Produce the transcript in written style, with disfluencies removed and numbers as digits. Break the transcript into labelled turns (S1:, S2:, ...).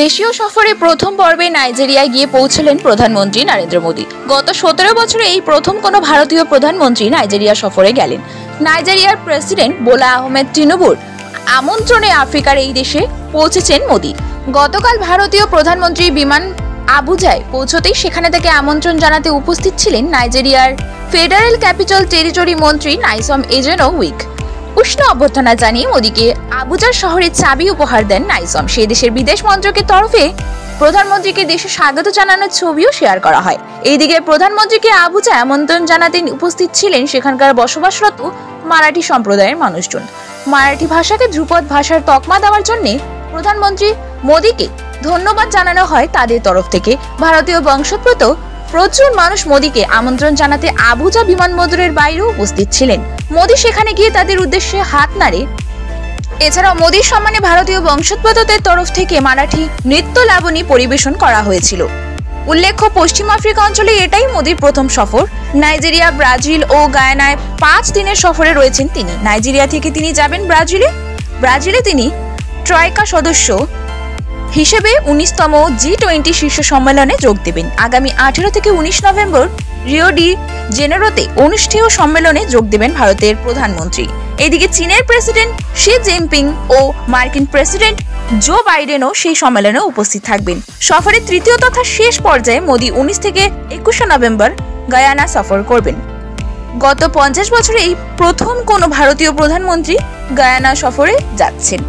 S1: দেশীয় সফরে প্রথম পর্বে নাইজেরিয়ায় গিয়ে পৌঁছলেন প্রধানমন্ত্রী নরেন্দ্র মোদী। গত 17 বছরে এই প্রথম কোনো ভারতীয় প্রধানমন্ত্রী নাইজেরিয়া সফরে গেলেন। নাইজেরিয়ার প্রেসিডেন্ট বোলা আহমেদ তিনুবুর আমন্ত্রণে আফ্রিকার এই দেশে পৌঁছেছেন মোদী। গতকাল ভারতীয় প্রধানমন্ত্রী বিমান আবুজায় পৌঁছতেই সেখানে থেকে আমন্ত্রণ জানাতে উপস্থিত ছিলেন নাইজেরিয়ার ফেডারেল ক্যাপিটাল টেরিটরি মন্ত্রী নাইসম এজেনো উইক। উষ্ণ অভ্যর্থনা জানিয়ে মোদীকে আবুজার শহরের চাবি উপহার দেন নাইসম। সেই দেশের বিদেশ মন্ত্রকের তরফে প্রধানমন্ত্রীকে দেশে স্বাগত জানানোর ছবিও শেয়ার করা হয়। এইদিকে প্রধানমন্ত্রীকে আবুজায় আমন্ত্রণ জানাতে উপস্থিত ছিলেন সেখানকার বসবাসরত মারাঠি সম্প্রদায়ের মানুষজন। মারাঠি ভাষাকে ধ্রুপদ ভাষার তকমা দেওয়ার জন্য প্রধানমন্ত্রী মোদীকে ধন্যবাদ জানানো হয় তাদের তরফ থেকে। ভারতীয় বংশোদ্ভূত প্রচুর মানুষ মোদীকে আমন্ত্রণ জানাতে আবুজা বিমানবন্দরের বাইরেও উপস্থিত ছিলেন। মোদী সেখানে গিয়ে তাদের উদ্দেশ্যে হাত নাড়ে। এছাড়াও মোদীর সম্মানে ভারতীয় বংশোদ্ভূতদের তরফ থেকে মারাঠি নৃত্য লাবণী পরিবেশন করা হয়েছিল। উল্লেখ্য, পশ্চিম আফ্রিকা অঞ্চলে এটাই মোদীর প্রথম সফর। নাইজেরিয়া, ব্রাজিল ও গায়ানায় 5 দিনের সফরে রয়েছেন তিনি। নাইজেরিয়া থেকে তিনি যাবেন ব্রাজিলে তিনি ট্রয়কা সদস্য হিসেবে 19তম G20 শীর্ষ সম্মেলনে যোগ দেবেন। আগামী 18 থেকে 19 নভেম্বর রিও ডি জেনেরোতে অনুষ্ঠেয় সম্মেলনে যোগ দেবেন ভারতের প্রধানমন্ত্রী। এদিকে চীনের প্রেসিডেন্ট শি জিনপিং ও মার্কিন প্রেসিডেন্ট জো বাইডেনও সেই সম্মেলনে উপস্থিত থাকবেন। সফরের তৃতীয় তথা শেষ পর্যায়ে মোদী 19 থেকে 21 নভেম্বর গায়ানা সফর করবেন। গত 50 বছরে এই প্রথম কোনো ভারতীয় প্রধানমন্ত্রী গায়ানা সফরে যাচ্ছেন।